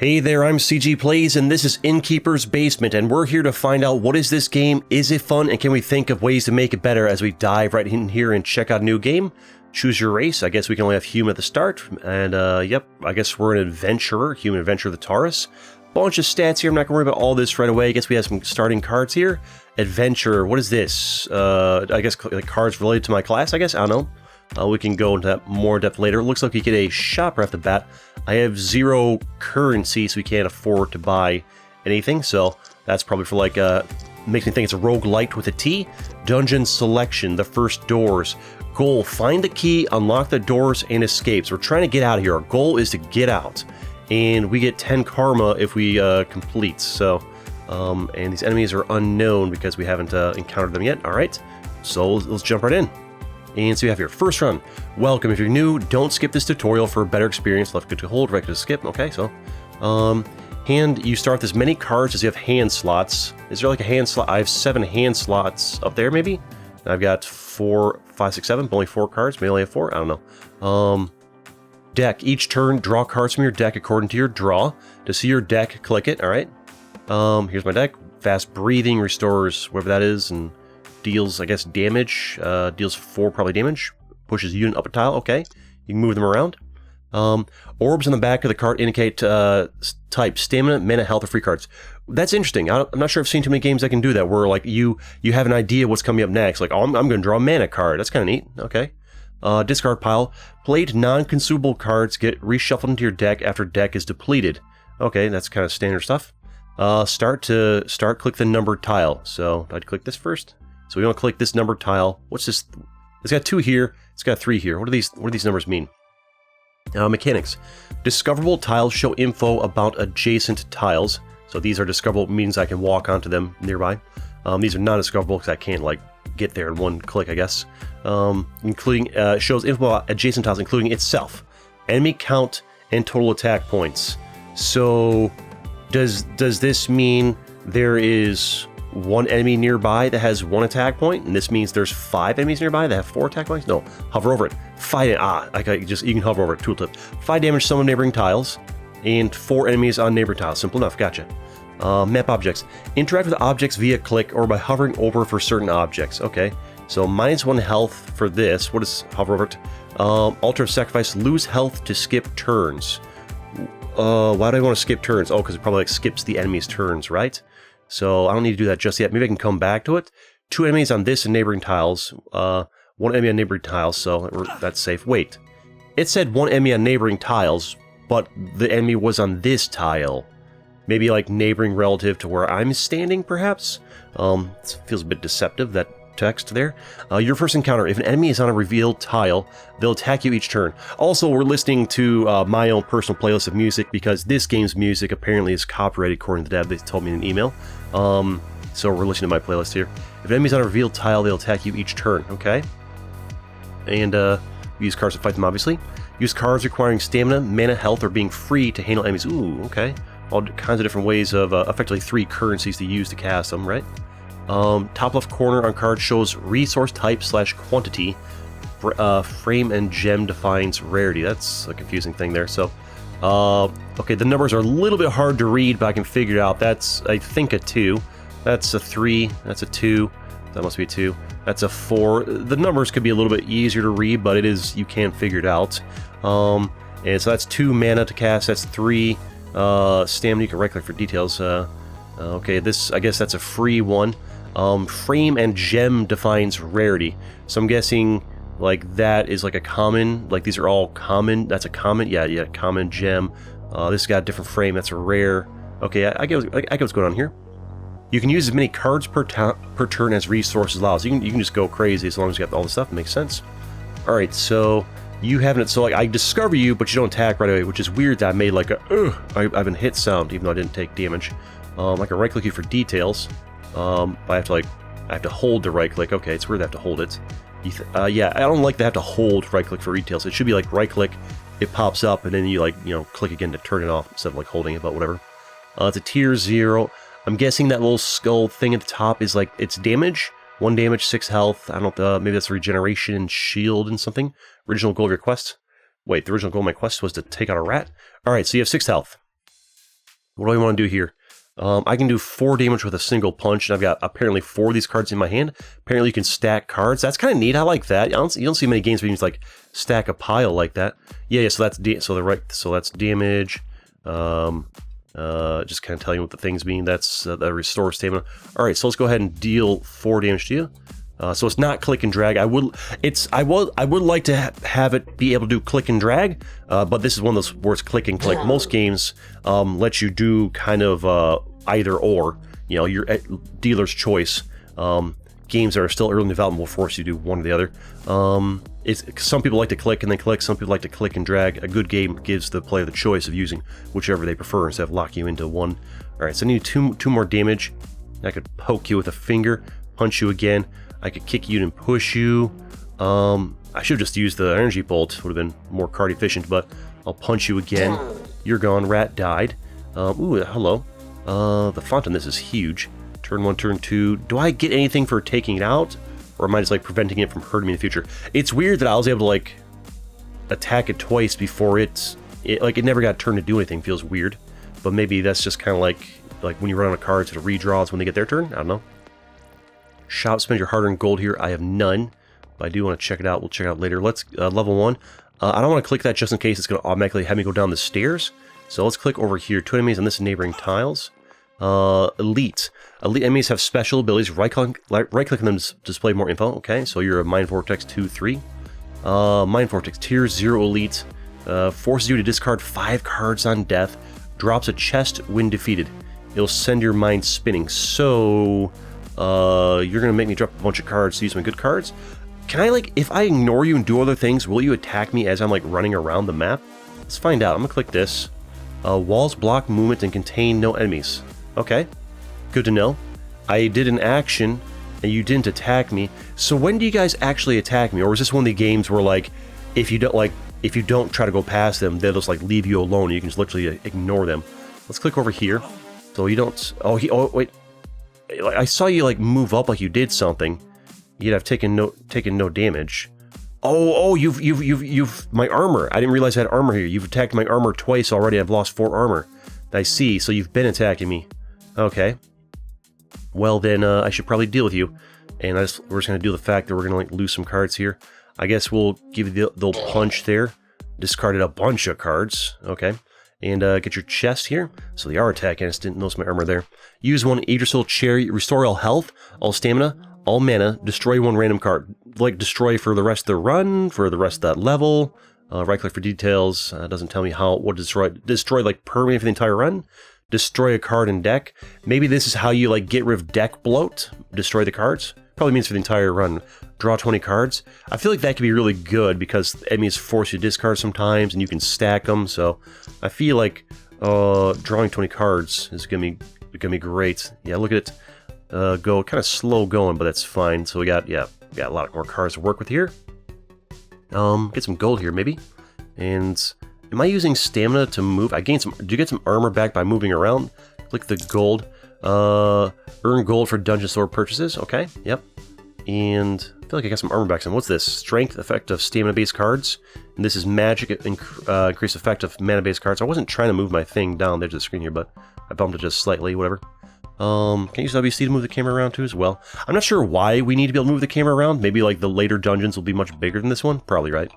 Hey there, I'm CG Plays, and this is Innkeeper's Basement, and we're here to find out what is this game, is it fun, and can we think of ways to make it better as we dive right in here and check out a new game. Choose your race. I guess we can only have human at the start, and yep, I guess we're an adventurer, human adventurer, the Taurus. Bunch of stats here, I'm not going to worry about all this right away. I guess we have some starting cards here. Adventure, what is this? I guess like cards related to my class, I guess, I don't know. We can go into that more depth later. It looks like we get a shop right off the bat. I have 0 currency, so we can't afford to buy anything, so that's probably for like, makes me think it's a roguelike with a T. Dungeon selection, the first doors. Goal, find the key, unlock the doors, and escape. So we're trying to get out of here. Our goal is to get out, and we get 10 karma if we complete, so, and these enemies are unknown because we haven't encountered them yet. Alright, so let's jump right in. And so we have here, first run. Welcome. If you're new, don't skip this tutorial for a better experience. Left click to hold, right click to skip. Okay, so you start with as many cards as you have hand slots. Is there like a hand slot? I have 7 hand slots up there, maybe. And I've got 4, 5, 6, 7. Only 4 cards. Maybe only have 4. I don't know. Deck. Each turn, draw cards from your deck according to your draw. To see your deck, click it. All right. Here's my deck. Fast breathing restores whatever that is, and deals, I guess, damage. Deals 4 probably damage. Pushes unit up a tile. Okay. You can move them around. Orbs on the back of the card indicate type. Stamina, mana, health, or free cards. That's interesting. I'm not sure I've seen too many games that can do that, where like you have an idea what's coming up next. Like, oh, I'm going to draw a mana card. That's kind of neat. Okay. Discard pile. Played non-consumable cards get reshuffled into your deck after deck is depleted. Okay, that's kind of standard stuff. Start, click the numbered tile. So, I'd click this first. So we want to click this numbered tile. What's this? It's got 2 here. It's got 3 here. What do these numbers mean? Mechanics. Discoverable tiles show info about adjacent tiles. So these are discoverable, means I can walk onto them nearby. These are non-discoverable because I can't like get there in one click, I guess. Including shows info about adjacent tiles, including itself, enemy count, and total attack points. So does this mean there is 1 enemy nearby that has 1 attack point, and this means there's 5 enemies nearby that have 4 attack points? No, hover over it. You can hover over it, tooltip. 5 damage some of neighboring tiles, and 4 enemies on neighboring tiles. Simple enough, gotcha. Map objects. Interact with objects via click or by hovering over for certain objects. Okay, so -1 health for this. What is hover over it? Altar of Sacrifice, lose health to skip turns. Why do I want to skip turns? Oh, because it probably like skips the enemy's turns, right? So I don't need to do that just yet. Maybe I can come back to it. 2 enemies on this and neighboring tiles. 1 enemy on neighboring tiles, so that's safe. Wait, it said 1 enemy on neighboring tiles, but the enemy was on this tile. Maybe like neighboring relative to where I'm standing, perhaps? It feels a bit deceptive, that text there. Your first encounter. If an enemy is on a revealed tile, they'll attack you each turn. Also, we're listening to my own personal playlist of music because this game's music apparently is copyrighted according to the dev. They told me in an email. So we're listening to my playlist here. If an enemy's on a revealed tile, they'll attack you each turn. Okay. And use cards to fight them, obviously. Use cards requiring stamina, mana, health, or being free to handle enemies. Ooh, okay. All kinds of different ways of effectively 3 currencies to use to cast them, right? Top left corner on card shows resource type / quantity. Frame and gem defines rarity. That's a confusing thing there. So, okay, the numbers are a little bit hard to read, but I can figure it out. That's, I think, a 2. That's a 3. That's a 2. That must be a 2. That's a 4. The numbers could be a little bit easier to read, but you can figure it out. And so that's 2 mana to cast. That's 3 stamina. You can right click for details. Okay, this, I guess that's a free one. Frame and gem defines rarity. So I'm guessing like that is like a common, like these are all common. That's a common, yeah, common gem. This got a different frame, that's a rare. Okay, I get what's going on here. You can use as many cards per turn as resources allows. You can just go crazy as long as you got all the stuff. It makes sense. Alright, so you haven't, so like I discover you, but you don't attack right away, which is weird that I made like a I've been hit sound, even though I didn't take damage. I can right click you for details. I have to hold to right click. Okay, it's weird to have to hold it. Yeah, I don't like to have to hold right click for details. It should be like right click, it pops up, and then you like, click again to turn it off instead of like holding it, but whatever. It's a tier 0. I'm guessing that little skull thing at the top is like its damage. 1 damage, 6 health. I don't know, maybe that's regeneration and shield and something. Original goal of your quest. Wait, the original goal of my quest was to take out a rat? Alright, so you have 6 health. What do I want to do here? I can do 4 damage with a single punch, and I've got apparently 4 of these cards in my hand. Apparently you can stack cards. That's kind of neat. I like that. You don't see many games where you can just, like, stack a pile like that. Yeah. So that's damage. Just kind of telling you what the things mean. That's the restore stamina. All right, so let's go ahead and deal 4 damage to you. So it's not click and drag. I would like to have it be able to do click and drag, but this is one of those where it's click and click. Most games let you do kind of either or. You know, your dealer's choice. Games that are still early in development will force you to do one or the other. Some people like to click and then click. Some people like to click and drag. A good game gives the player the choice of using whichever they prefer instead of locking you into one. All right, so I need two more damage. I could poke you with a finger, punch you again. I could kick you and push you. I should have just used the energy bolt. Would have been more card efficient, but I'll punch you again. You're gone. Rat died. Ooh, hello. The font on this is huge. Turn 1, turn 2. Do I get anything for taking it out? Or am I just, like, preventing it from hurting me in the future? It's weird that I was able to, like, attack it twice before it never got turned to do anything. Feels weird. But maybe that's just kind of like when you run out of cards, it redraws when they get their turn. I don't know. Shop, spend your hard-earned gold here. I have none, but I do want to check it out. We'll check it out later. Let's level 1. I don't want to click that just in case it's going to automatically have me go down the stairs. So let's click over here. 2 enemies on this neighboring tiles. Elite. Elite enemies have special abilities. Right-click on them to display more info. Okay, so you're a Mind Vortex 2-3. Mind Vortex Tier 0 Elite. Forces you to discard 5 cards on death. Drops a chest when defeated. It'll send your mind spinning. So... you're gonna make me drop a bunch of cards to use my good cards. Can I, like, if I ignore you and do other things, will you attack me as I'm, like, running around the map? Let's find out. I'm gonna click this. Walls block movement and contain no enemies. Okay, good to know. I did an action and you didn't attack me. So when do you guys actually attack me? Or is this one of the games where, like, if you don't try to go past them, they'll just, like, leave you alone. You can just literally ignore them. Let's click over here. So you don't. Oh wait. I saw you, like, move up like you did something. You'd have taken no damage. Oh, you've my armor. I didn't realize I had armor here. You've attacked my armor twice already. I've lost 4 armor. I see. So you've been attacking me. Okay. Well then, I should probably deal with you. And we're just gonna deal with the fact that we're gonna, like, lose some cards here. I guess we'll give you the old punch there. Discarded a bunch of cards. Okay. And get your chest here. So they are attacking. I just didn't notice my armor there. Use 1 Idrisil Cherry. Restore all health, all stamina, all mana. Destroy 1 random card. Like, destroy for the rest of the run, for the rest of that level. Right click for details. Doesn't tell me what to destroy. Destroy, like, permanently for the entire run. Destroy a card in deck. Maybe this is how you, like, get rid of deck bloat. Destroy the cards. Probably means for the entire run. Draw 20 cards. I feel like that could be really good because enemies force you to discard sometimes and you can stack them. So I feel like drawing 20 cards is gonna be great. Yeah, look at it go. Kind of slow going, but that's fine. So we got a lot more cards to work with here. Get some gold here maybe. And am I using stamina to move? I gained some. Do you get some armor back by moving around? Click the gold. Earn gold for dungeon sword purchases. Okay, yep. And I feel like I got some armor back. What's this? Strength effect of stamina-based cards. And this is magic increase effect of mana-based cards. I wasn't trying to move my thing down there to the screen here, but I bumped it just slightly, whatever. Can you use WC to move the camera around too as well? I'm not sure why we need to be able to move the camera around. Maybe, like, the later dungeons will be much bigger than this one. Probably, right?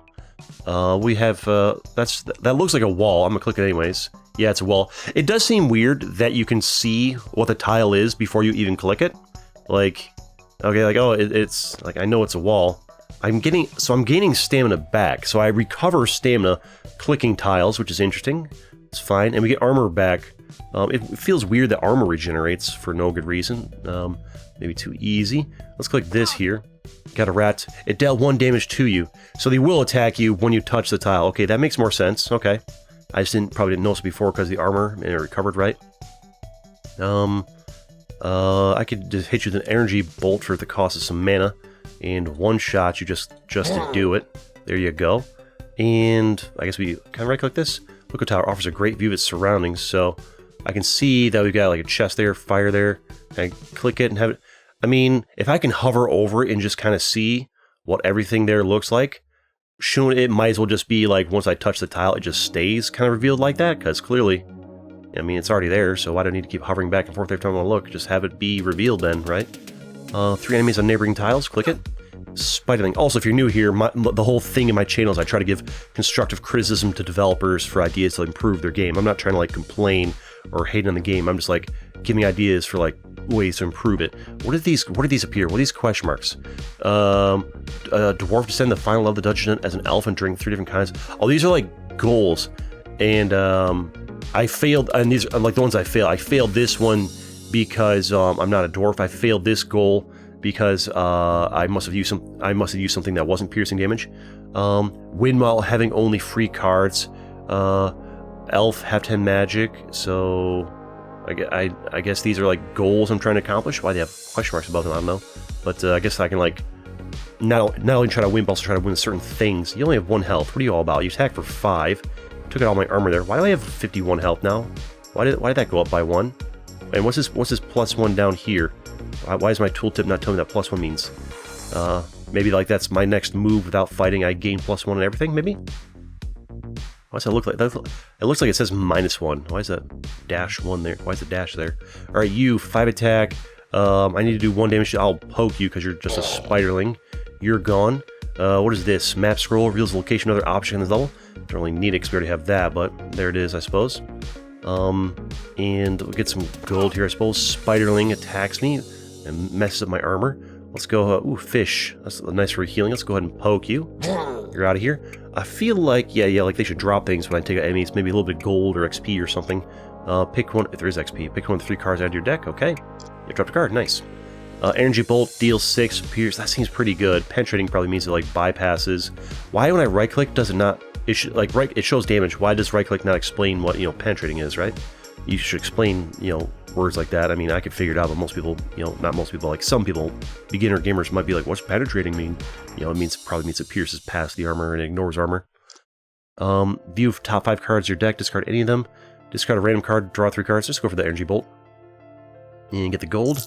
We have, that looks like a wall. I'm gonna click it anyways. Yeah, it's a wall. It does seem weird that you can see what the tile is before you even click it. Like, okay, like, oh, it's, like, I know it's a wall. I'm gaining stamina back. So I recover stamina clicking tiles, which is interesting. It's fine. And we get armor back. It feels weird that armor regenerates for no good reason. Maybe too easy. Let's click this here. Got a rat. It dealt 1 damage to you. So they will attack you when you touch the tile. Okay, that makes more sense. Okay. I just probably didn't notice it before because of the armor and it recovered right. I could just hit you with an energy bolt for the cost of some mana. And one shot you just to do it. There you go. And I guess we kind of right click this. Lookout Tower offers a great view of its surroundings. So I can see that we've got like a chest there, fire there. I click it and have it. I mean, if I can hover over it and just kind of see what everything there looks like, it might as well just be like once I touch the tile, it just stays kind of revealed like that, because clearly I mean, it's already there, so why do I need to keep hovering back and forth every time I want to look? Just have it be revealed then, right? 3 enemies on neighboring tiles, click it. Spiderling. Also, if you're new here, the whole thing in my channel is I try to give constructive criticism to developers for ideas to improve their game. I'm not trying to like complain or hate on the game. I'm just like giving ideas for like ways to improve it. What did these appear? What are these question marks? Dwarf descend the final level of the dungeon as an elf and drink 3 different kinds. Oh, these are like goals, and I failed. And these are like the ones I failed. I failed this one because I'm not a dwarf. I failed this goal because I must have used something that wasn't piercing damage. Win while having only free cards. Elf have 10 magic, so I guess these are like goals I'm trying to accomplish. Why they have question marks above them, I don't know. But I guess I can like not only try to win, but also try to win certain things. You only have 1 health. What are you all about? You attack for 5. Took out all my armor there. Why do I have 51 health now? Why did that go up by 1? And what's this +1 down here? Why is my tooltip not telling me that +1 means? Maybe like that's my next move without fighting. I gain +1 and everything, maybe? Why does that look like? It looks like it says -1. Why is that -1 there? Why is the dash there? Alright, you, 5 attack. I need to do 1 damage. I'll poke you because you're just a spiderling. You're gone. What is this? Map scroll reveals the location of other object in this level. Don't really need it because we already have that, but there it is, I suppose. And we'll get some gold here, I suppose. Spiderling attacks me and messes up my armor. Let's go, ooh, fish. That's nice for healing. Let's go ahead and poke you. You're out of here. I feel like, yeah, like they should drop things when I take out enemies. Maybe a little bit gold or XP or something. Pick one, if there is XP. Pick one of the 3 cards out of your deck. Okay. You dropped a card. Nice. Energy Bolt deals 6 pierce. That seems pretty good. Penetrating probably means it like bypasses. Why when I right click does it not? It should like it shows damage. Why does right click not explain what penetrating is? Right? You should explain words like that. I mean, I could figure it out, but most people not most people, like some people, beginner gamers might be like, what's penetrating mean? It probably means it pierces past the armor and ignores armor. View top 5 cards of your deck. Discard any of them. Discard a random card. Draw 3 cards. Just go for the Energy Bolt and get the gold.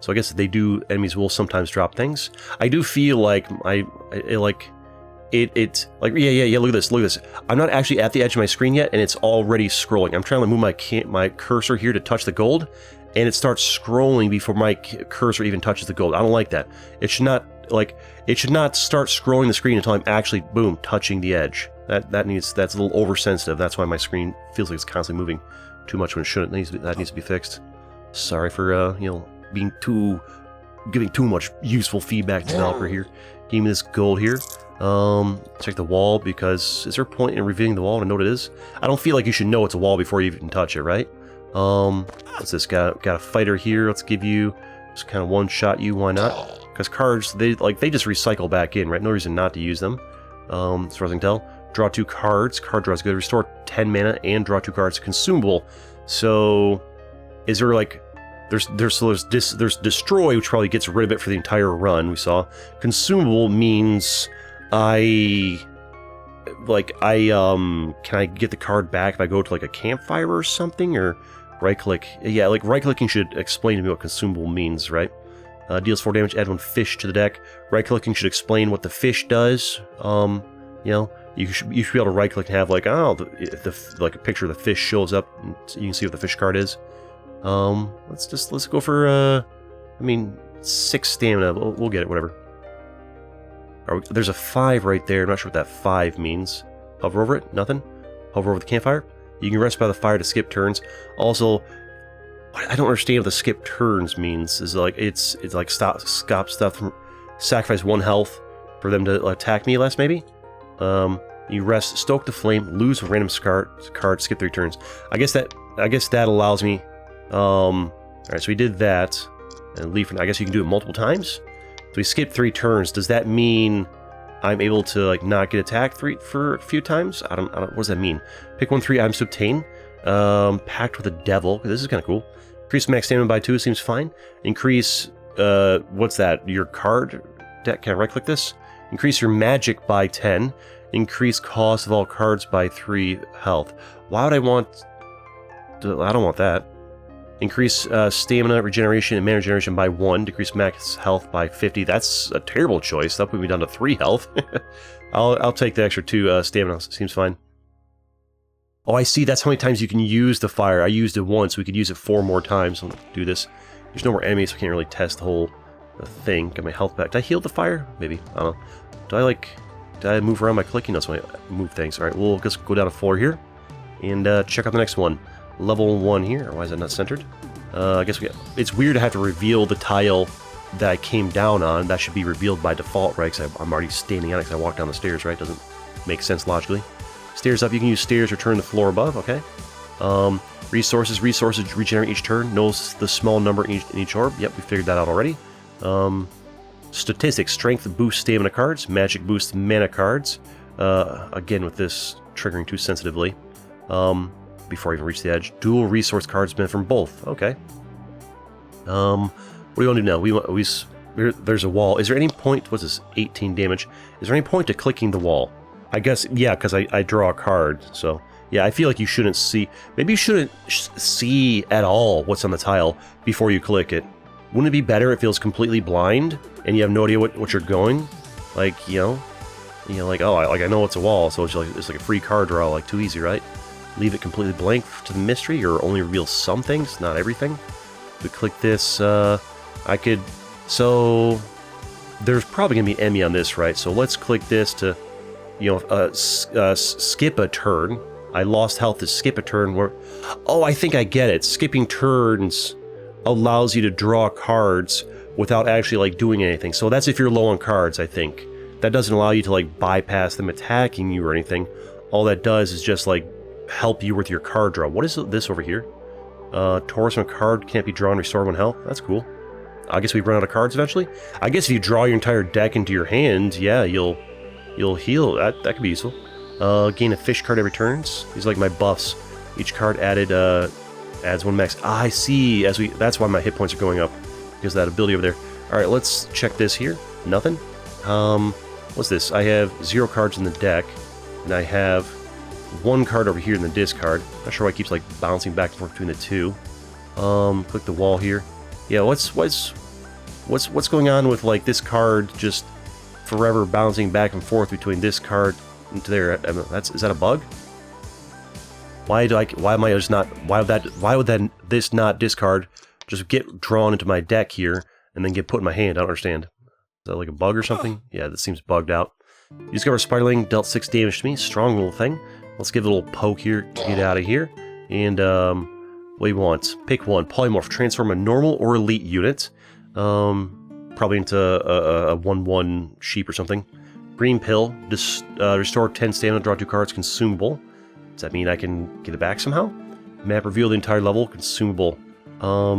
So I guess enemies will sometimes drop things. I do feel like it's like yeah. Look at this. I'm not actually at the edge of my screen yet, and it's already scrolling. I'm trying to move my cursor here to touch the gold, and it starts scrolling before my cursor even touches the gold. I don't like that. It should not start scrolling the screen until I'm actually touching the edge. That's a little oversensitive. That's why my screen feels like it's constantly moving too much when it shouldn't. That needs to be fixed. Sorry for giving too much useful feedback to the developer here. Give me this gold here. Check the wall, because is there a point in revealing the wall to know what it is? I don't feel like you should know it's a wall before you even touch it, right? What's this? Got a fighter here. Let's give you just kind of one shot you. Why not? Because cards they just recycle back in, right? No reason not to use them. As far as I can tell, draw 2 cards. Card draw is good. Restore 10 mana and draw 2 cards. Consumable. So is there like there's destroy, which probably gets rid of it for the entire run. We saw consumable means can I get the card back if I go to like a campfire or something, or right click? Yeah, like right clicking should explain to me what consumable means, right? Deals 4 damage, add 1 fish to the deck. Right clicking should explain what the fish does. You should be able to right click and have like like a picture of the fish shows up, and you can see what the fish card is. Let's go for 6 stamina. We'll get it, whatever. There's a 5 right there. I'm not sure what that 5 means. Hover over it. Nothing. Hover over the campfire. You can rest by the fire to skip turns. Also, I don't understand what the skip turns means. Is like it's like stop stuff from sacrifice 1 health for them to attack me less, maybe. You rest, stoke the flame, lose a random card, skip 3 turns. I guess that allows me. Alright, so we did that, and leave. I guess you can do it multiple times. So we skipped 3 turns. Does that mean I'm able to like not get attacked for a few times? I don't. What does that mean? Pick 1 3 items to obtain. Pact with the devil. This is kind of cool. Increase max stamina by 2 seems fine. Increase what's that? Your card deck. Can I right click this? Increase your magic by 10. Increase cost of all cards by 3 health. Why would I want? I don't want that. Increase stamina, regeneration, and mana regeneration by 1. Decrease max health by 50. That's a terrible choice. That'll put me down to 3 health. I'll take the extra 2 stamina. Seems fine. Oh, I see. That's how many times you can use the fire. I used it once. We could use it 4 more times. I'll do this. There's no more enemies, so I can't really test the whole thing. Get my health back. Did I heal the fire? Maybe. I don't know. Did I move around by clicking? No, so I move things. Alright, we'll just go down a floor here and check out the next one. Level 1 here. Why is that not centered? I guess it's weird to have to reveal the tile that I came down on. That should be revealed by default, right? Because I'm already standing on it because I walked down the stairs, right? Doesn't make sense logically. Stairs up, you can use stairs or turn the floor above, okay. Resources regenerate each turn. Knows the small number in each orb. Yep, we figured that out already. Statistics, strength boosts stamina cards, magic boosts mana cards. Again, with this triggering too sensitively. Before I even reach the edge. Dual resource cards benefit from both. Okay. What do we want to do now? There's a wall. Is there any point? What's this? 18 damage. Is there any point to clicking the wall? I guess, yeah, because I draw a card. So, yeah, I feel like you shouldn't see... Maybe you shouldn't see at all what's on the tile before you click it. Wouldn't it be better if it feels completely blind and you have no idea what you're going? Like, like, oh, I know it's a wall, so it's like a free card draw, like, too easy, right? Leave it completely blank to the mystery, or only reveal some things, not everything. If we click this, I could... So, there's probably going to be an enemy on this, right? So let's click this to, skip a turn. I lost health to skip a turn. Oh, I think I get it. Skipping turns allows you to draw cards without actually, like, doing anything. So that's if you're low on cards, I think. That doesn't allow you to, like, bypass them attacking you or anything. All that does is just, like, help you with your card draw. What is this over here? Taurus on a card can't be drawn, restore 1 health. That's cool. I guess we run out of cards eventually. I guess if you draw your entire deck into your hand, yeah, you'll heal. That could be useful. Gain a fish card every turns. These are like my buffs. Each card added adds 1 max. Ah, I see. That's why my hit points are going up, because of that ability over there. All right, let's check this here. Nothing. What's this? I have 0 cards in the deck, and I have 1 card over here in the discard. Not sure why it keeps like bouncing back and forth between the two. Click the wall here. Yeah, what's going on with like this card just forever bouncing back and forth between this card and to there? Is that a bug? Why would this not discard just get drawn into my deck here and then get put in my hand? I don't understand. Is that like a bug or something? Yeah, that seems bugged out. You discover Spiderling dealt 6 damage to me. Strong little thing. Let's give it a little poke here to get out of here. And, what do you want? Pick one. Polymorph. Transform a normal or elite unit. Probably into a 1/1 sheep or something. Green pill. Restore 10 stamina, draw 2 cards, consumable. Does that mean I can get it back somehow? Map reveal the entire level, consumable. I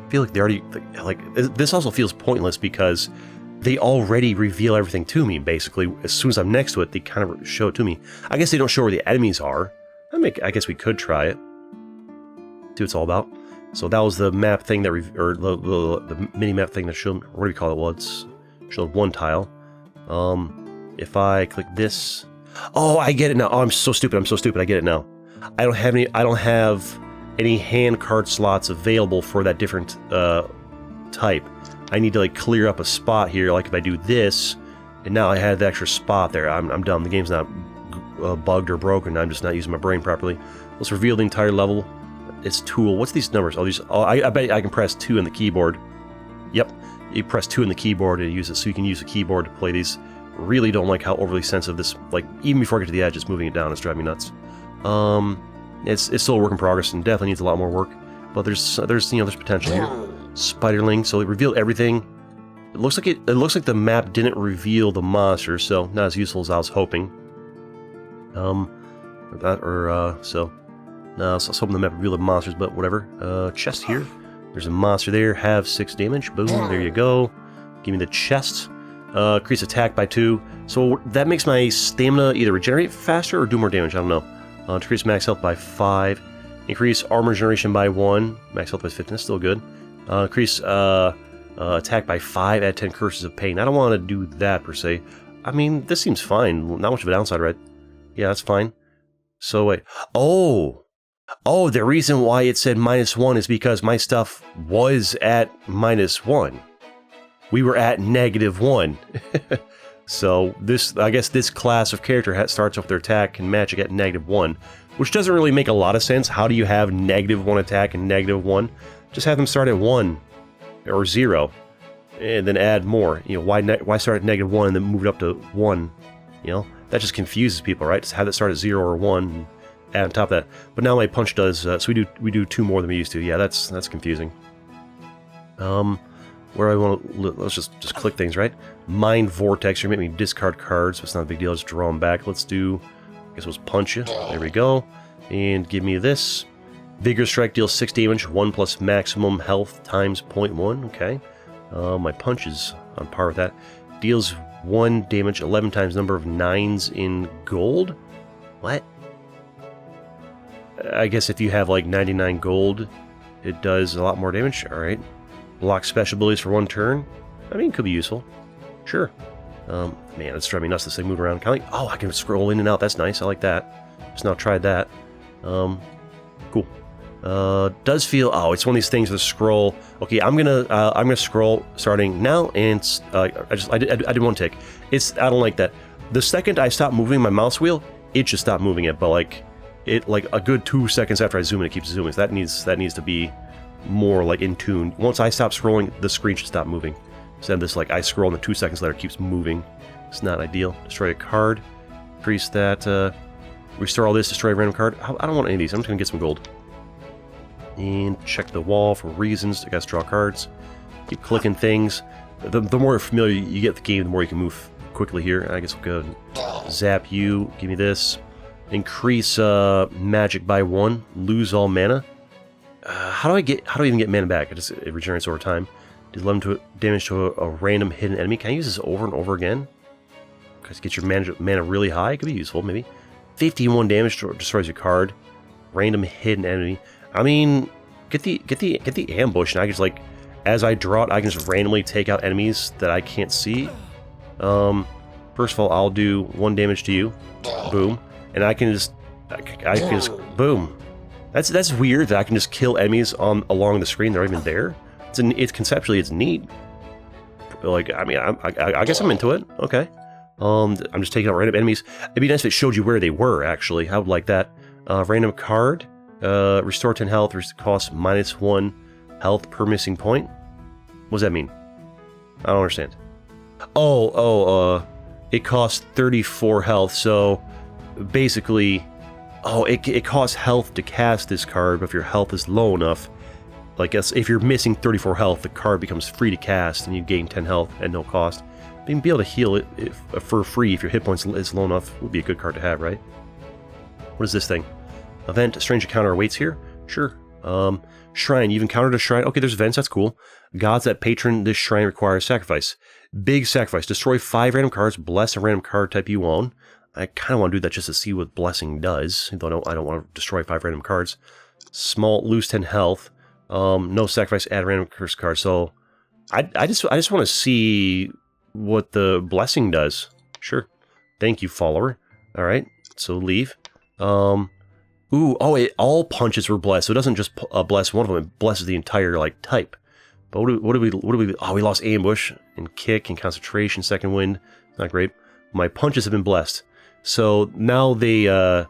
feel like they already... this also feels pointless because they already reveal everything to me, basically. As soon as I'm next to it, they kind of show it to me. I guess they don't show where the enemies are. I guess we could try it. See what it's all about. So that was the map thing that... or the mini-map thing that showed... what do we call it? Well, it's showed 1 tile. If I click this... Oh, I get it now. Oh, I'm so stupid. I get it now. I don't have any hand card slots available for that different type. I need to like clear up a spot here. Like if I do this, and now I have the extra spot there. I'm dumb. The game's not bugged or broken. I'm just not using my brain properly. Let's reveal the entire level. It's tool. What's these numbers? I bet I can press 2 on the keyboard. Yep, you press 2 on the keyboard and use it, so you can use the keyboard to play these. Really don't like how overly sensitive this, like, even before I get to the edge, it's moving it down. It's driving me nuts. It's still a work in progress and definitely needs a lot more work, but there's potential here. Spiderling, so it revealed everything. It looks like the map didn't reveal the monster, so not as useful as I was hoping. So I was hoping the map revealed the monsters, but whatever. Chest here. There's a monster there. Have 6 damage. Boom. There you go. Give me the chest. Increase attack by 2. So that makes my stamina either regenerate faster or do more damage. I don't know. Increase max health by 5. Increase armor generation by 1. Max health by 15. That's still good. Increase attack by 5. Add 10 curses of pain. I don't want to do that per se. I mean, this seems fine. Not much of a downside, right? Yeah, that's fine. So wait. Oh, the reason why it said -1 is because my stuff was at -1. We were at -1. So this, I guess this class of character starts off their attack and magic at -1, which doesn't really make a lot of sense. How do you have -1 attack and -1? Just have them start at 1 or 0, and then add more. You know, why start at -1 and then move it up to 1? You know, that just confuses people, right? Just have it start at 0 or 1 and add on top of that. But now my punch does, so we do 2 more than we used to. Yeah, that's confusing. Where I want to, let's just click things, right? Mind Vortex, you're making me discard cards, so it's not a big deal, just draw them back. Let's do, I guess let's punch you. There we go. And give me this. Vigor Strike deals 6 damage, 1 plus maximum health times 0.1, okay. My punch is on par with that. Deals 1 damage, 11 times number of 9s in gold? What? I guess if you have like 99 gold, it does a lot more damage, alright. Block special abilities for 1 turn. I mean, it could be useful. Sure. Man, it's driving me nuts this thing moving around. Kind of like, oh, I can scroll in and out. That's nice. I like that. Just now tried that. Cool. Does feel, oh, it's one of these things with a scroll. Okay, I'm gonna scroll starting now, and I did one tick. I don't like that. The second I stop moving my mouse wheel, it just stopped moving it. But like a good 2 seconds after I zoom in, it keeps zooming. So that needs to be more like in tune. Once I stop scrolling, the screen should stop moving. Instead of this, like I scroll and then 2 seconds later it keeps moving. It's not ideal. Destroy a card. Increase that. Restore all this. Destroy a random card. I don't want any of these. I'm just gonna get some gold. And check the wall for reasons. I guess draw cards. Keep clicking things. The more familiar you get with the game, the more you can move quickly here. I guess we'll go zap you. Give me this. Increase magic by 1. Lose all mana. How do I even get mana back? It regenerates over time. Did 11 damage to a random hidden enemy. Can I use this over and over again? Because get your mana really high. It could be useful, maybe. 51 damage destroys your card. Random hidden enemy. I mean, get the ambush, and I can just like, as I draw it, I can just randomly take out enemies that I can't see. First of all, I'll do 1 damage to you. Boom, and I can just boom. That's weird that I can just kill enemies along the screen. They're not even there. It's conceptually it's neat. Like, I mean, I guess I'm into it. Okay. I'm just taking out random enemies. It'd be nice if it showed you where they were, actually. I would like that. Random card. Restore 10 health. Costs -1 health per missing point. What does that mean? I don't understand. It costs 34 health, so basically... Oh, it costs health to cast this card, but if your health is low enough, like if you're missing 34 health, the card becomes free to cast, and you gain 10 health at no cost. Being able to heal it for free if your hit points is low enough would be a good card to have, right? What is this thing? Event, a strange encounter awaits here? Sure. Shrine, you've encountered a shrine. Okay, there's events, that's cool. Gods that patron this shrine require sacrifice. Big sacrifice. Destroy 5 random cards, bless a random card type you own. I kind of want to do that just to see what blessing does, though I don't want to destroy 5 random cards. Small, lose 10 health. No sacrifice, add random curse card. So I just want to see what the blessing does. Sure. Thank you, follower. All right. So leave. All punches were blessed. So it doesn't just bless one of them. It blesses the entire like type. But what do we? Oh, we lost ambush and kick and concentration. Second wind. Not great. My punches have been blessed. So now they, it'd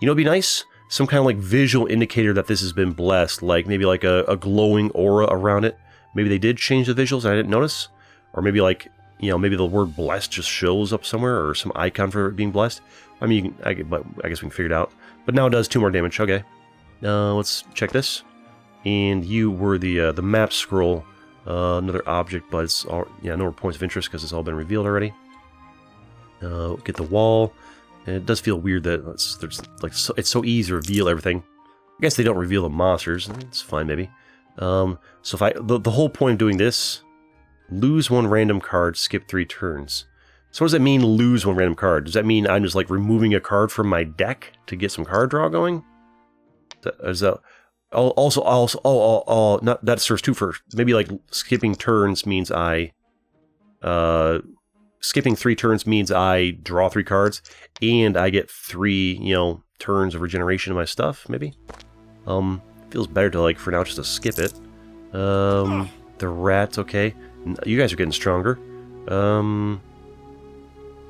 be nice, some kind of like visual indicator that this has been blessed, like maybe like a glowing aura around it. Maybe they did change the visuals and I didn't notice, or maybe like, maybe the word blessed just shows up somewhere, or some icon for it being blessed. I mean, I guess we can figure it out. But now it does 2 more damage. Okay, let's check this. And you were the map scroll, another object, but it's all no more points of interest because it's all been revealed already. Get the wall. And it does feel weird that it's so easy to reveal everything. I guess they don't reveal the monsters. It's fine, maybe. So if the whole point of doing this, lose 1 random card, skip 3 turns. So what does that mean, lose 1 random card? Does that mean I'm just like removing a card from my deck to get some card draw going? That serves 2 first. Maybe like skipping turns means skipping 3 turns means I draw 3 cards, and I get 3, turns of regeneration of my stuff, maybe? Feels better to, like, for now, just to skip it. The rats, okay. You guys are getting stronger.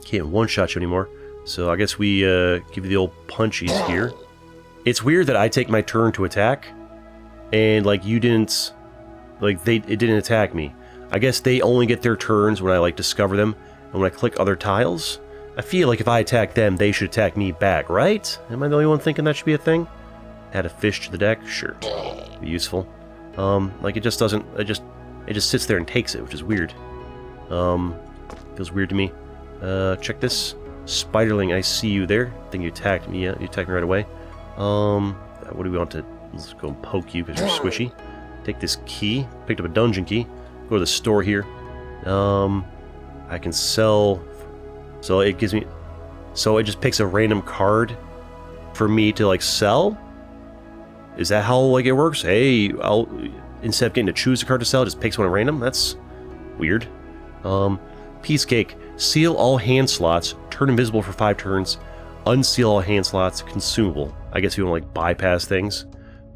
Can't one-shot you anymore. So I guess we give you the old punchies here. It's weird that I take my turn to attack, and like you didn't, like it didn't attack me. I guess they only get their turns when I like discover them, and when I click other tiles. I feel like if I attack them, they should attack me back, right? Am I the only one thinking that should be a thing? Add a fish to the deck, sure, be useful. Like it just doesn't. It just sits there and takes it, which is weird. Feels weird to me. Check this. Spiderling, I see you there. I think you attacked me. Yeah, you attacked me right away. What do we want to... Let's go and poke you because you're squishy. Take this key. Picked up a dungeon key. Go to the store here. I can sell... So it gives me... So it just picks a random card for me to, like, sell? Is that how, like, it works? Hey, I'll... Instead of getting to choose a card to sell, it just picks one at random? That's weird. Piece cake. Seal all hand slots. Turn invisible for 5 turns. Unseal all hand slots. Consumable. I guess you want to like bypass things.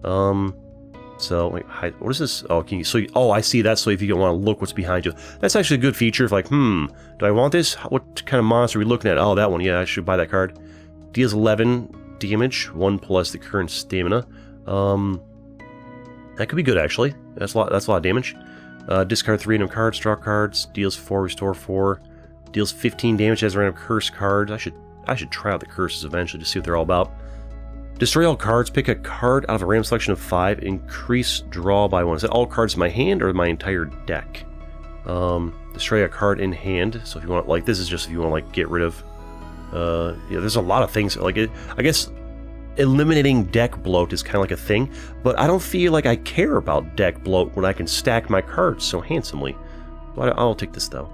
So wait, what is this? Oh, can you? So oh, I see that. So if you don't want to look what's behind you, that's actually a good feature. If like, do I want this? What kind of monster are we looking at? Oh, that one. Yeah, I should buy that card. Deals 11 damage. 1 plus the current stamina. That could be good actually. That's a lot. That's a lot of damage. Discard 3 random cards. Draw cards. Deals 4. Restore 4. Deals 15 damage as a random curse card. I should try out the curses eventually to see what they're all about. Destroy all cards. Pick a card out of a random selection of 5. Increase draw by 1. Is that all cards in my hand or my entire deck? Destroy a card in hand. So if you want, like, this is just if you want to like get rid of. Yeah, there's a lot of things. Like I guess eliminating deck bloat is kind of like a thing, but I don't feel like I care about deck bloat when I can stack my cards so handsomely. But I'll take this though.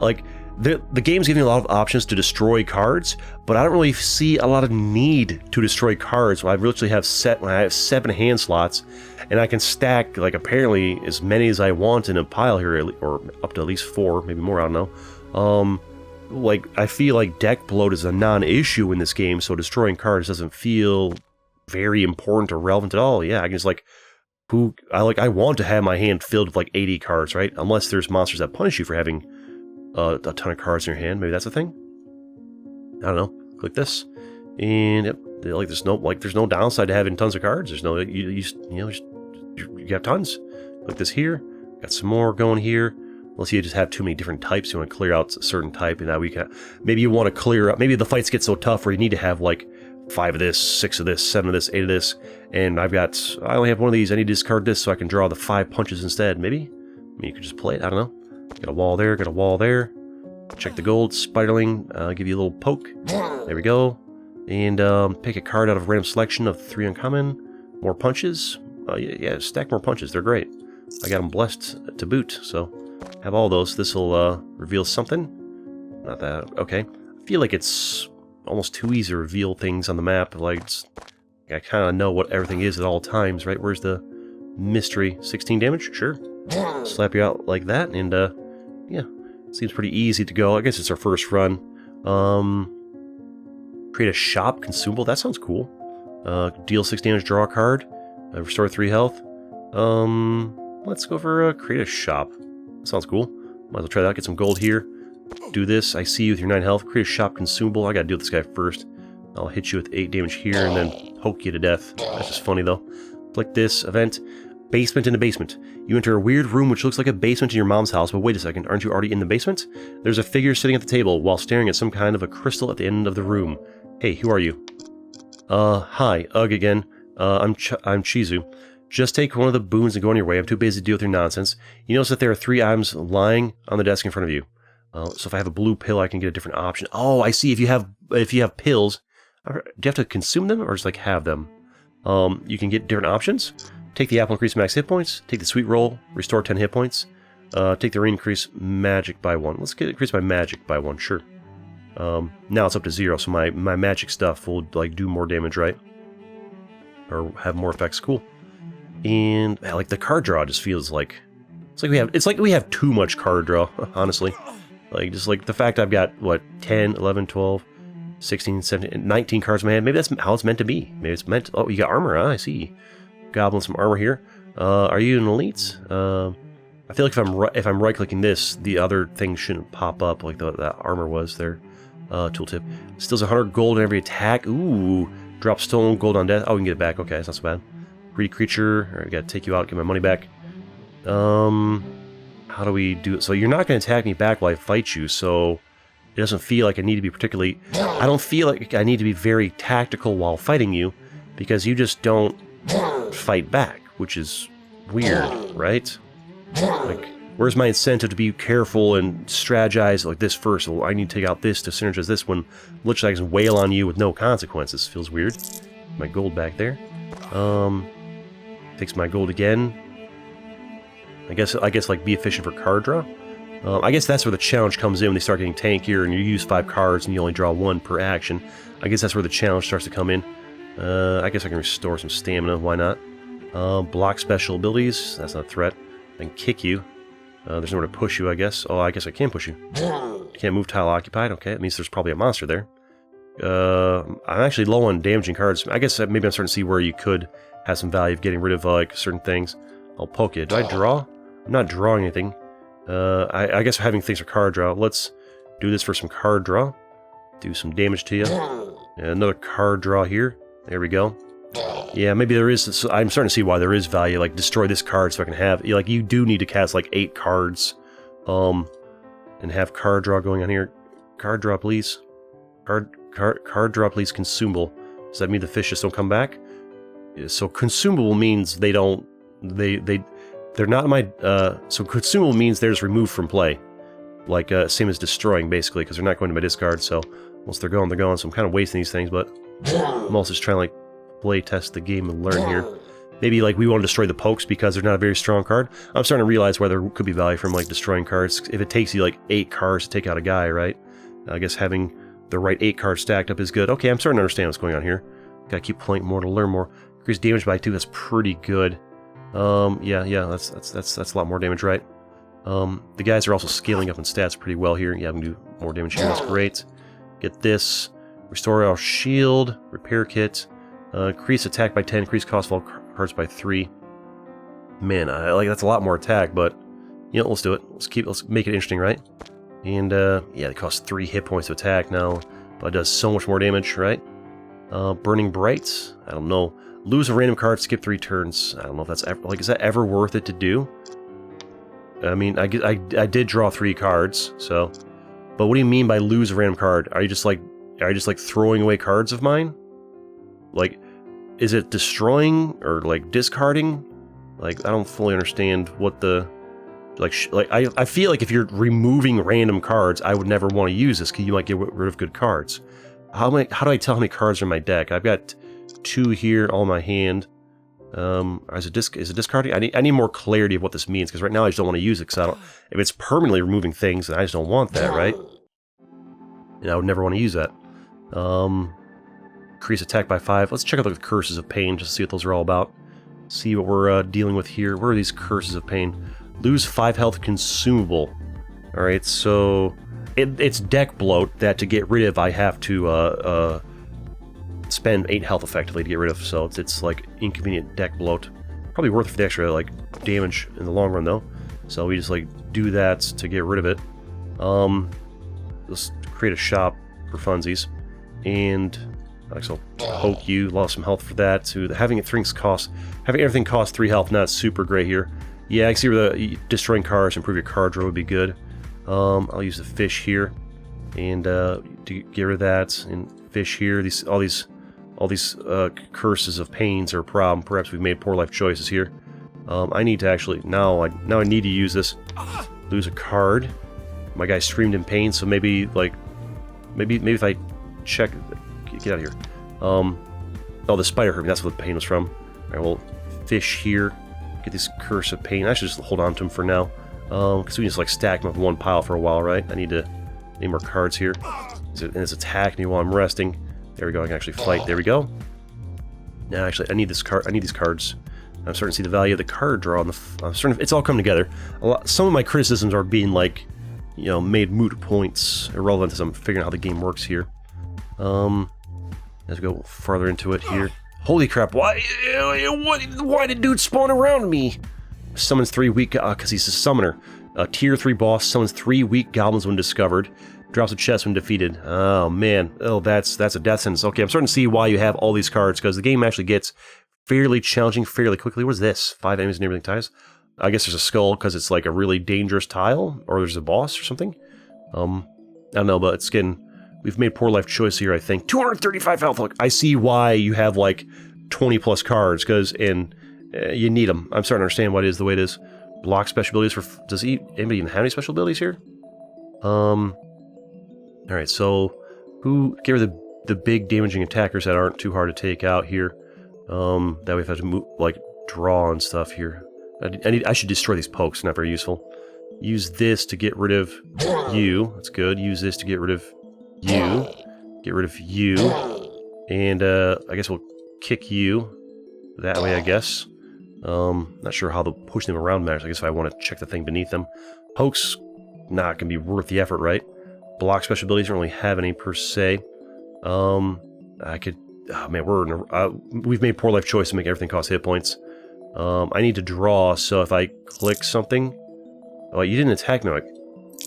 Like, the game's giving me a lot of options to destroy cards, but I don't really see a lot of need to destroy cards when I literally have when I have 7 hand slots, and I can stack, like, apparently as many as I want in a pile here, or up to at least 4, maybe more, I don't know. Like, I feel like deck bloat is a non-issue in this game, so destroying cards doesn't feel very important or relevant at all. Yeah, I can just, like, I want to have my hand filled with, like, 80 cards, right? Unless there's monsters that punish you for having a ton of cards in your hand. Maybe that's a thing. I don't know. Click this, and yep, like there's no downside to having tons of cards. There's no you got tons. Click this here. Got some more going here. Unless you just have too many different types, you want to clear out a certain type, and now we can. Maybe you want to clear out. Maybe the fights get so tough where you need to have like 5 of this, 6 of this, 7 of this, 8 of this, and I only have one of these. I need to discard this so I can draw the 5 punches instead. Maybe you could just play it. I don't know. Got a wall there, got a wall there. Check the gold, Spiderling, give you a little poke. There we go. And pick a card out of a random selection of 3 uncommon. More punches. Yeah, stack more punches, they're great. I got them blessed to boot, so have all those. This will reveal something. Not that, okay. I feel like it's almost too easy to reveal things on the map. Like, I kind of know what everything is at all times, right? Where's the mystery? 16 damage? Sure. Slap you out like that, and yeah, seems pretty easy to go. I guess it's our first run. Create a shop consumable. That sounds cool. Deal 6 damage, draw a card, restore 3 health. Let's go for create a shop. That sounds cool. Might as well try that. Get some gold here. Do this. I see you with your 9 health. Create a shop consumable. I gotta deal with this guy first. I'll hit you with 8 damage here and then poke you to death. That's just funny though. Click this event. Basement in the basement. You enter a weird room which looks like a basement in your mom's house, but wait a second, aren't you already in the basement? There's a figure sitting at the table while staring at some kind of a crystal at the end of the room. Hey, who are you? Hi, Ugh again. I'm Chizu. Just take one of the boons and go on your way. I'm too busy to deal with your nonsense. You notice that there are 3 items lying on the desk in front of you. So if I have a blue pill, I can get a different option. Oh, I see. If you have pills, do you have to consume them or just like have them? You can get different options. Take the apple, increase max hit points. Take the sweet roll, restore 10 hit points. Take the increase magic by 1. Let's get increased by magic by 1, sure. Now it's up to 0, so my magic stuff will like do more damage, right? Or have more effects. Cool. And man, like the card draw just feels like it's like we have too much card draw, honestly. Like just like the fact I've got what 10, 11, 12, 16, 17, 19 cards in my hand. Maybe that's how it's meant to be. Maybe it's meant. Oh, you got armor. Huh? I see. Goblin some armor here. Are you an elite? I feel like if I'm right-clicking this, the other thing shouldn't pop up like that armor was there. Tooltip. Steals 100 gold in every attack. Ooh. Drop stolen gold on death. Oh, we can get it back. Okay, that's not so bad. Greedy creature. Alright, gotta take you out, get my money back. How do we do it? So you're not gonna attack me back while I fight you, so it doesn't feel like I need to be particularly... I don't feel like I need to be very tactical while fighting you, because you just don't fight back, which is weird, right? Like, where's my incentive to be careful and strategize like this first? Well, I need to take out this to synergize this one. Literally, I can wail on you with no consequences. Feels weird. My gold back there. Takes my gold again. I guess like be efficient for card draw. I guess that's where the challenge comes in when they start getting tankier and you use 5 cards and you only draw 1 per action. I guess that's where the challenge starts to come in. I guess I can restore some stamina. Why not? Block special abilities. That's not a threat. I can kick you. There's nowhere to push you, I guess. Oh, I guess I can push you. Can't move tile occupied. Okay, it means there's probably a monster there. I'm actually low on damaging cards. I guess maybe I'm starting to see where you could have some value of getting rid of like certain things. I'll poke it. Do I draw? I'm not drawing anything. I guess having things for card draw. Let's do this for some card draw. Do some damage to you. And another card draw here. There we go. Yeah, maybe there is... I'm starting to see why there is value. Like, destroy this card so I can have... Like, you do need to cast, like, 8 cards. And have card draw going on here. Card draw, please. Card draw, please. Consumable. Does that mean the fish just don't come back? Yeah, so, consumable means they don't... They're not my... so, consumable means they're just removed from play. Like, same as destroying, basically, because they're not going to my discard, so... Once they're gone, they're gone. So, I'm kind of wasting these things, but... I'm also just trying to, like... play test the game and learn here. Maybe like we want to destroy the pokes because they're not a very strong card. I'm starting to realize why there could be value from like destroying cards. If it takes you like 8 cards to take out a guy, right? I guess having the right 8 cards stacked up is good. Okay, I'm starting to understand what's going on here. Gotta keep playing more to learn more. Increase damage by 2, that's pretty good. Yeah, that's a lot more damage, right? The guys are also scaling up in stats pretty well here. Yeah, we can do more damage here, that's great. Get this. Restore our shield, repair kit. Increase attack by 10, increase cost of all cards by 3. Man, that's a lot more attack, but you know, let's do it. Let's make it interesting, right? And yeah, it costs 3 hit points to attack now, but it does so much more damage, right? Burning Bright, I don't know. Lose a random card, skip 3 turns. I don't know if that's ever, like, is that ever worth it to do? I mean, I did draw 3 cards, so. But what do you mean by lose a random card? Are you just like throwing away cards of mine? Like, is it destroying or like discarding? Like, I don't fully understand what the I feel like if you're removing random cards, I would never want to use this because you might get rid of good cards. How do I tell how many cards are in my deck? I've got 2 here, all in my hand. Is it discarding? I need more clarity of what this means because right now I just don't want to use it because if it's permanently removing things, then I just don't want that, right? And I would never want to use that. Increase attack by 5. Let's check out the Curses of Pain just to see what those are all about. See what we're dealing with here. Where are these Curses of Pain? Lose 5 health consumable. Alright, so it's deck bloat that to get rid of I have to spend 8 health effectively to get rid of, so it's like inconvenient deck bloat. Probably worth it for the extra like damage in the long run though. So we just like do that to get rid of it. Let's create a shop for funsies. And so poke you, lost some health for that. So having everything cost 3 health, not super great here. Yeah, I can see where the destroying cards, improve your card draw would be good. I'll use the fish here, and to get rid of that, and fish here. All these curses of pains are a problem. Perhaps we've made poor life choices here. I need to actually now I need to use this. Lose a card. My guy screamed in pain, so maybe if I check. Get out of here. Oh, the spider hurt me. That's where the pain was from. Alright, well, fish here. Get this curse of pain. I should just hold on to him for now. Because we can just like stack them up in one pile for a while, right? I need more cards here. And it's attack me while I'm resting. There we go. I can actually fight. There we go. Now, actually, I need these cards. I'm starting to see the value of the card draw. It's all coming together. Some of my criticisms are being like, you know, made moot points, irrelevant as I'm figuring out how the game works here. Let's go farther into it here. Holy crap! Why did dudes spawn around me? Summons 3 weak, because he's a summoner. Tier 3 boss, summons 3 weak goblins when discovered. Drops a chest when defeated. Oh, man. Oh, that's a death sentence. Okay, I'm starting to see why you have all these cards, because the game actually gets fairly challenging fairly quickly. What is this? 5 enemies and everything ties? I guess there's a skull, because it's like a really dangerous tile, or there's a boss or something. I don't know, but it's getting... We've made poor life choice here, I think. 235 health. Look, I see why you have, like, 20 plus cards, because you need them. I'm starting to understand why it is the way it is. Block special abilities for... Does anybody even have any special abilities here? Alright, so... Get rid of the big damaging attackers that aren't too hard to take out here. That way if I have to move, like, draw and stuff here. I should destroy these pokes, not very useful. Use this to get rid of you. That's good. Use this to get rid of you. Get rid of you. And, I guess we'll kick you. That way, I guess. Not sure how the pushing them around matters. I guess if I want to check the thing beneath them. Pokes, not gonna be worth the effort, right? Block special abilities don't really have any per se. I could... Oh, man, we've made poor life choice to make everything cost hit points. I need to draw, so if I click something... Oh, you didn't attack me. When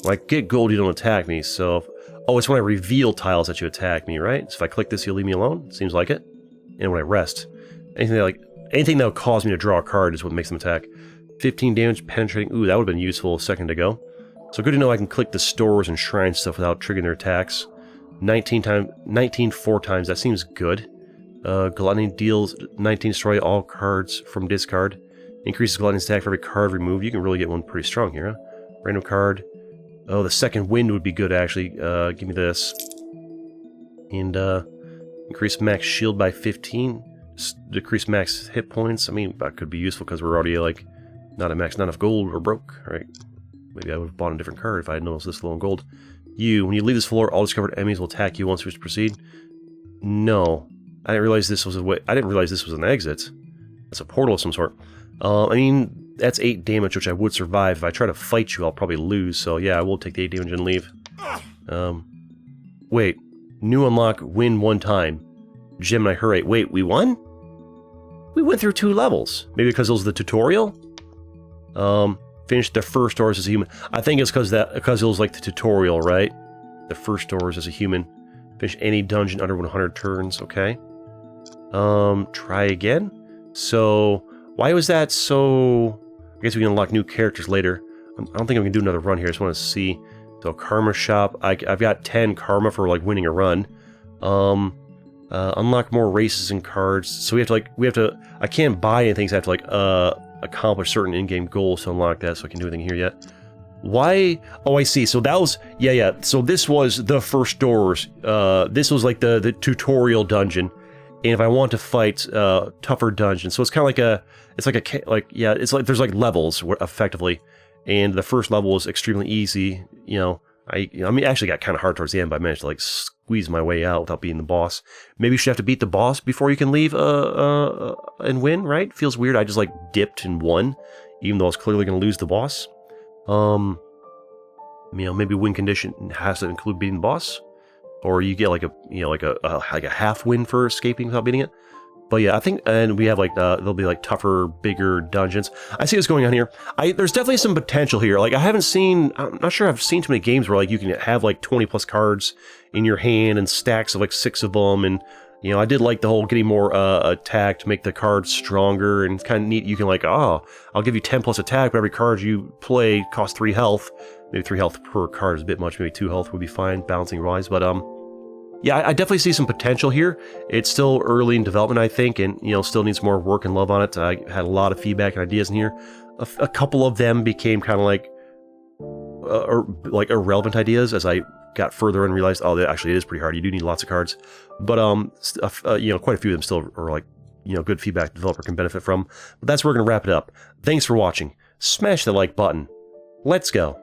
I get gold, you don't attack me, so... Oh, it's when I reveal tiles that you attack me, right? So if I click this, you'll leave me alone? Seems like it. And when I rest. Anything that will cause me to draw a card is what makes them attack. 15 damage, penetrating. Ooh, that would have been useful a second ago. So good to know I can click the stores and shrine stuff without triggering their attacks. 19 4 times, that seems good. Gluttony deals 19, destroy all cards from discard. Increases Gluttony's attack for every card removed. You can really get one pretty strong here, huh? Random card. Oh, the second wind would be good, actually. Give me this. And, increase max shield by 15. Decrease max hit points. I mean, that could be useful because we're already, like, not at max, not enough gold, or broke. Alright. Maybe I would have bought a different card if I had noticed this low in gold. When you leave this floor, all discovered enemies will attack you once we proceed. No. I didn't realize this was a way. I didn't realize this was an exit. It's a portal of some sort. I mean, that's 8 damage, which I would survive. If I try to fight you, I'll probably lose. So yeah, I will take the 8 damage and leave. Wait. New unlock, win 1 time. Gemini Hurray. Wait, we won? We went through 2 levels. Maybe because it was the tutorial? Finished the first doors as a human. I think it's because it was like the tutorial, right? The first doors as a human. Finish any dungeon under 100 turns, okay. Try again? So, why was that so... I guess we can unlock new characters later. I don't think I can do another run here, I just want to see. So, Karma Shop, I've got 10 Karma for, like, winning a run. Unlock more races and cards. So we have to, I can't buy anything, so I have to, like, accomplish certain in-game goals to unlock that, so I can do anything here yet. Why? Oh, I see. So that was... Yeah. So this was the first doors. This was like the tutorial dungeon. And if I want to fight tougher dungeons, so it's kind of like a... It's like there's like levels, effectively. And the first level was extremely easy. You know, I mean, it actually got kind of hard towards the end, but I managed to like squeeze my way out without beating the boss. Maybe you should have to beat the boss before you can leave and win, right? Feels weird. I just like dipped and won, even though I was clearly going to lose the boss. You know, maybe win condition has to include beating the boss, or you get like a half win for escaping without beating it. But yeah, I think, and we have like, there'll be like tougher, bigger dungeons. I see what's going on here. There's definitely some potential here. Like I'm not sure I've seen too many games where like you can have like 20 plus cards in your hand and stacks of like 6 of them. And, you know, I did like the whole getting more attack to make the cards stronger, and it's kind of neat. You can like, oh, I'll give you 10 plus attack, but every card you play costs 3 health. Maybe 3 health per card is a bit much. Maybe 2 health would be fine, balancing wise. But, yeah, I definitely see some potential here. It's still early in development, I think, and, you know, still needs more work and love on it. I had a lot of feedback and ideas in here. A couple of them became kind of like irrelevant ideas as I got further and realized, oh, actually it is pretty hard. You do need lots of cards. But, you know, quite a few of them still are like, you know, good feedback the developer can benefit from. But that's where we're going to wrap it up. Thanks for watching. Smash the like button. Let's go.